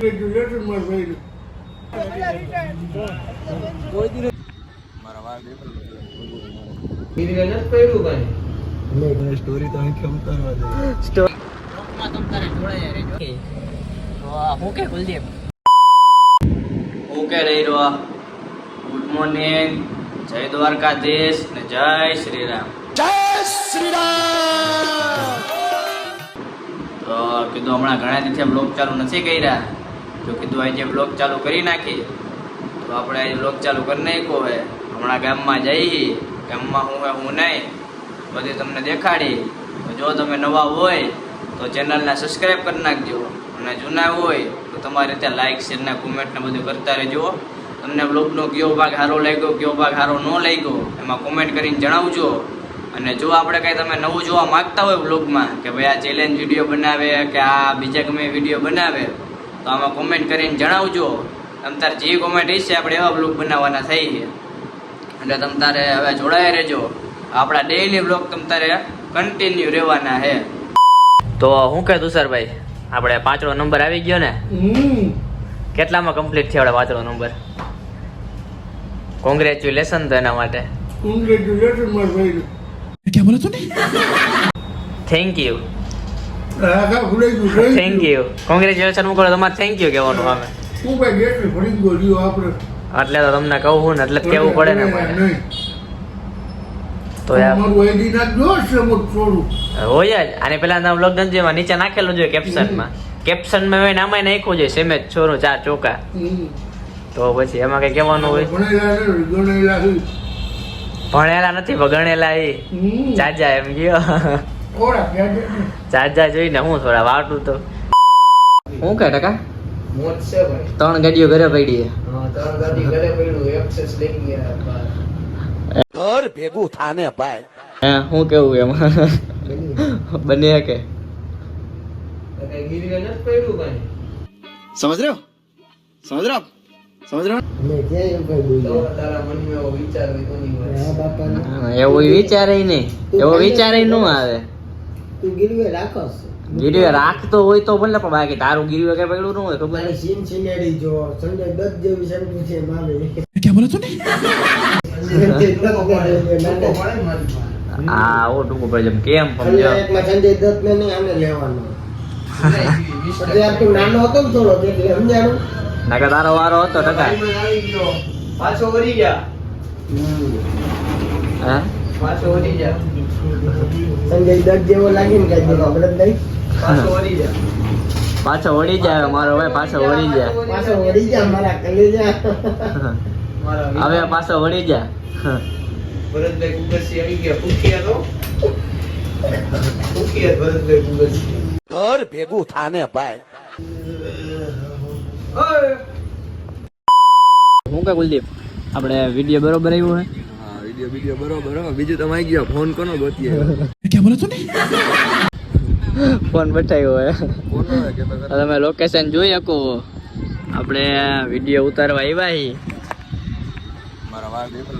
Story તો okay Kuldeep okay રહી રહ્યો. ગુડ મોર્નિંગ, જય દ્વારકાધીશ ને જય શ્રી રામ. જય શ્રી રામ. તો કીધું હમણાં ઘણા દિવસે બ્લોગ ચાલુ નથી કર્યા, તો કીધું આજે બ્લોગ ચાલુ કરી નાખી. તો આપણે આજે બ્લોગ ચાલુ કરી નાખ્યો હોય. હમણાં ગામમાં જઈએ, ગામમાં હું હોય હું નહીં બધી તમને દેખાડી. તો જો તમે નવા હોય તો ચેનલને સબસ્ક્રાઈબ કરી નાખજો, અને જૂના હોય તો તમારી રીતે લાઇક શેર ને કોમેન્ટ ને બધું કરતા રહેજો. તમને બ્લોગનો કયો ભાગ સારો લાગ્યો, કયો ભાગ સારો ન લાગ્યો એમાં કોમેન્ટ કરીને જણાવજો. અને જો આપણે કંઈ તમે નવું જોવા માગતા હોય બ્લોગમાં, કે ભાઈ આ ચેલેન્જ વિડીયો બનાવે કે આ બીજા ગમે વિડીયો બનાવે, તો આમાં કોમેન્ટ કરીને જણાવજો. તમારે જે કોમેન્ટ હશે આપણે એવા બ્લોગ બનાવવાના થઈ છે. એટલે તમારે હવે જોડાયા રહેજો. આપણા ડેઈલી બ્લોગ તમારે કન્ટિન્યુ રહેવાના છે. તો શું કહે તુષારભાઈ, આપણે 5નો નંબર આવી ગયો ને? કેટલામાં કમ્પ્લીટ થયો આપણે 5નો નંબર? કોંગ્રેચ્યુલેશન તો એના માટે. કોંગ્રેચ્યુલેશન મારા ભાઈ. क्या बोला तूने? Thank you. Thank you. Congratulation હું કહું તમારે થેન્ક યુ કહેવાનું આવે. હું ભાઈ ગેટ ભરી ગયો આપણે. એટલે તો તમને કહું છું ને, એટલે કેવું પડે ને મારે. તો યાર મારું આઈડી નાખજો સમજ છોડું. હોય જ. અને પેલા તમે બ્લોગ ગંજીમાં નીચે નાખેલું જોઈએ કેપ્શનમાં. કેપ્શનમાં હોય ને આમાં નાખ્યું જોઈએ સેમેજ છોરું 4 ચોકા. તો પછી એમાં કઈ કહેવાનું હોય? ભણેલા નથી ગણેલા. એ ચાચા એમ ગયો ચાચા જોઈને હું થોડા વાટું તો શું કહે ટકા 3 ગાડીઓ ઘરે પડી. घर भेगू थाने भाई. હે શું કેવું એમાં બને કે समझ रहे हो? समझ रहे हो? समझ रहे हो? એવું વિચારે નહીં, એવો વિચારે ન આવે. તું ગીરવે રાખસ, ગીરવે રાખતો હોય તો ભલે, પણ બાકી તારું ગીરવે કઈ પડ્યું ન હોય ખબર તારી સીન સિનેરી જો સંજય દત્ત જેવી સંતુ છે મારે. क्या बोला तूने? હા ઓ ટૂંકું પડે જેમ કેમ સમજો. એકમાં સંજય દત્ત ને નહીં આને લેવાનો. એટલે આ તું નાનો હતો ને થોડો એટલે સમજાણું. નાકે તારો વારો હતો ટકા. પાછો વળી ગયા. હે પાછો વળી ગયા. સંજય દત્ત જેવો લાગે ને કઈ દેખો બળદ નહીં. પાછો વળી ગયા. પાછો વળી જાય મારો ભાઈ, પાછો વળી જાય. પાછો વળી ગયા મારા કલેજા. હવે પાછો વળી જા. ભરતભાઈ કુગસી આવી ગયા. પૂછ્યા તો પૂછ્યા ભરતભાઈ કુગસી. घर भेगू थाने भाई. હું કે કુલદીપ આપણે વિડીયો બરોબર આવ્યો હે? હા વિડીયો બરોબર હો. બીજું તમે આવી ગયો ફોન કોનો ગોતીએ? क्या बोला तूने? ફોન બતાવ્યો હે. કોનો હે કે તમે લોકેશન જોઈ શકો. આપણે વિડીયો ઉતારવા આવ્યા હી. મારા વાળ દેખો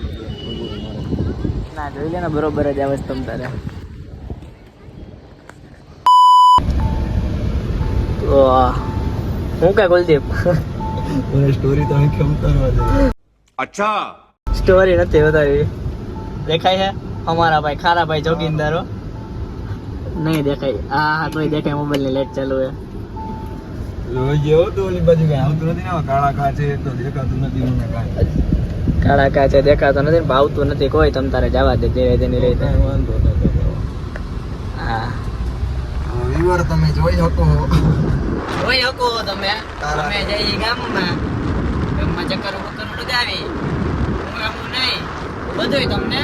ના જોઈ લે ને બરોબર જ આવે તમ તારે. તો હું કે કુલદીપ મને સ્ટોરી તો અહીં કેમ ઉતારવા દે. अच्छा સ્ટોરી નથી બતાવી. દેખાય છે અમારા ભાઈ ખારા ભાઈ જોગીંદારો? નહીં દેખાય. હા તોય દેખાય, મોબાઈલ ની લાઈટ ચાલુ છે. લોહી જેવો તો ઓલી બાજુ કઈ આવતું નથી ને. કાળા કાચ છે તો દેખાતું નથી મને કાંઈ. કાળા કાચે દેખાતો નથી, ભાવતું નથી કોઈ. તમ તારે જવા દે ધીરે ધીરે રહી. વાંધો નથી. હા વિવર તમે જોઈ શકો. જોઈ શકો તમે. અમે જઈએ ગામમાં, ગામમાં ચક્કર બક્કર લગાવી હું નહીં બધું તમને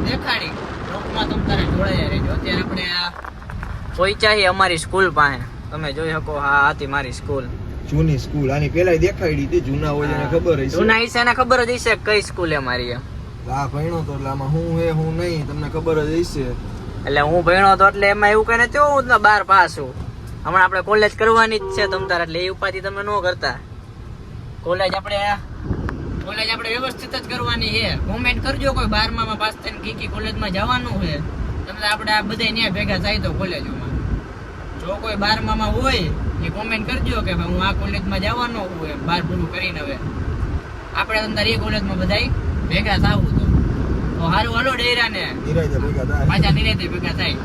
દેખાડી. લોકમાં તમ તારે જોડાયા રહેજો. અત્યારે આપણે આ પહોંચ્યા અમારી સ્કૂલ પાસે. તમે જોઈ શકો હા હતી મારી સ્કૂલ. જૂની સ્કૂલ આની પેલા દેખાડી હતી. જૂના હોય એને ખબર હશે. જૂના ઈસે ને ખબર જ હશે કઈ સ્કૂલ એ મારી. આ ભણ્યો તો એટલે આમાં હું હે હું નહીં તમને ખબર જ હશે. એટલે હું ભણ્યો હતો એટલે એમાં એવું કઈ નથી. હું 12 પાસ છું. હમણાં આપણે કોલેજ કરવાની જ છે તમ તારે, એટલે એ ઉપાધિ તમે ન કરતા. કોલેજ આપણે વ્યવસ્થિત જ કરવાની છે. કોમેન્ટ કરજો કોઈ 12માં પાસ થઈને કઈ કોલેજમાં જવાનું છે. તમે આપણે આ બધા ત્યાં ભેગા જાય તો કોલેજોમાં. જો કોઈ 12માં હોય એ કોમેન્ટ કરજો કે ભાઈ હું આ કોલેજમાં જવાનો હું એમ 12 પૂરું કરીને હવે આપણે અંદર એ કોલેજમાં બધાય ભેગા થાવું તો હારું હાલો ડેરાને પાછા નિરાતે ભેગા થાય.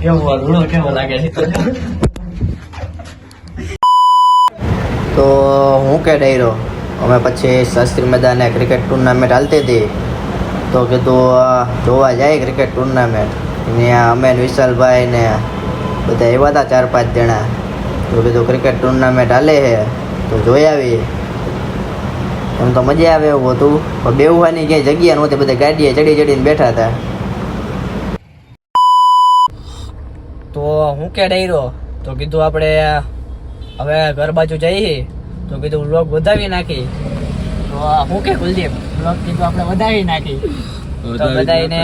કેવો લાગે છે તો હું કે ડાયરો અમે પછી શાસ્ત્રી મેદાને ક્રિકેટ ટુર્નામેન્ટ હાલતી હતી તો કીધું જોવા જાય ક્રિકેટ ટુર્નામેન્ટ. ત્યાં અમે ને વિશાલભાઈ ને બધા આવ્યા હતા 4-5 જણા. તો કીધું ક્રિકેટ ટુર્નામેન્ટ હાલે છે તો જોઈ આવી. એમ તો મજા આવે એવું હતું પણ બેહવાની ક્યાંય જગ્યા નહોતી, બધા ગાડીએ ચડીને બેઠા હતા. તો હું કે ડાયરો તો કીધું આપણે હવે ઘર બાજુ જઈએ તો કીધું વ્લોગ વધાવી નાખી. તો હું કે કુલદીપ વ્લોગ કીધું આપણે વધાવી નાખી. તો બધાને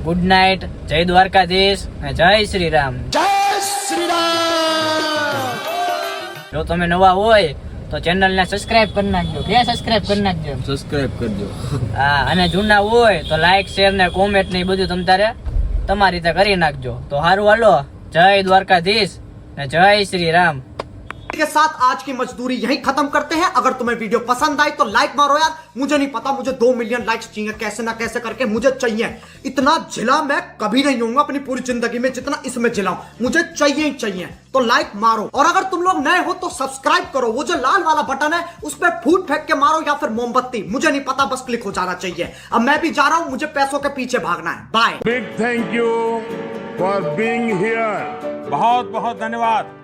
ગુડ નાઇટ, જય દ્વારકાધીશ અને જય શ્રી રામ. જો તમે નવા હોય તો ચેનલને સબસ્ક્રાઇબ કરી નાખજો. કે સબસ્ક્રાઇબ કરી નાખજો. સબસ્ક્રાઇબ કરજો. હા, અને જૂના હોય તો લાઈક શેર ને કોમેન્ટ ને એ બધું તમ તારે તમારી રીતે કરી નાખજો. તો હારું હાલો, જય દ્વારકાધીશ ને જય શ્રી રામ. के साथ आज की मजदूरी यहीं खत्म करते हैं. अगर तुम्हें वीडियो पसंद आई तो लाइक मारो यार. मुझे नहीं पता, मुझे 2 मिलियन लाइक्स चाहिए कैसे ना कैसे करके, मुझे चाहिए. इतना जिला मैं कभी नहीं होऊंगा अपनी पूरी जिंदगी में जितना इसमें जिलाऊं. मुझे चाहिए ही चाहिए. तो लाइक मारो और अगर तुम लोग नए हो तो सब्सक्राइब करो. वो जो लाल वाला बटन है उस पर फूट फेंक के मारो या फिर मोमबत्ती, मुझे नहीं पता, बस क्लिक हो जाना चाहिए. अब मैं भी जा रहा हूं, मुझे पैसों के पीछे भागना है. Bye. Big thank you for being here. बहुत बहुत धन्यवाद.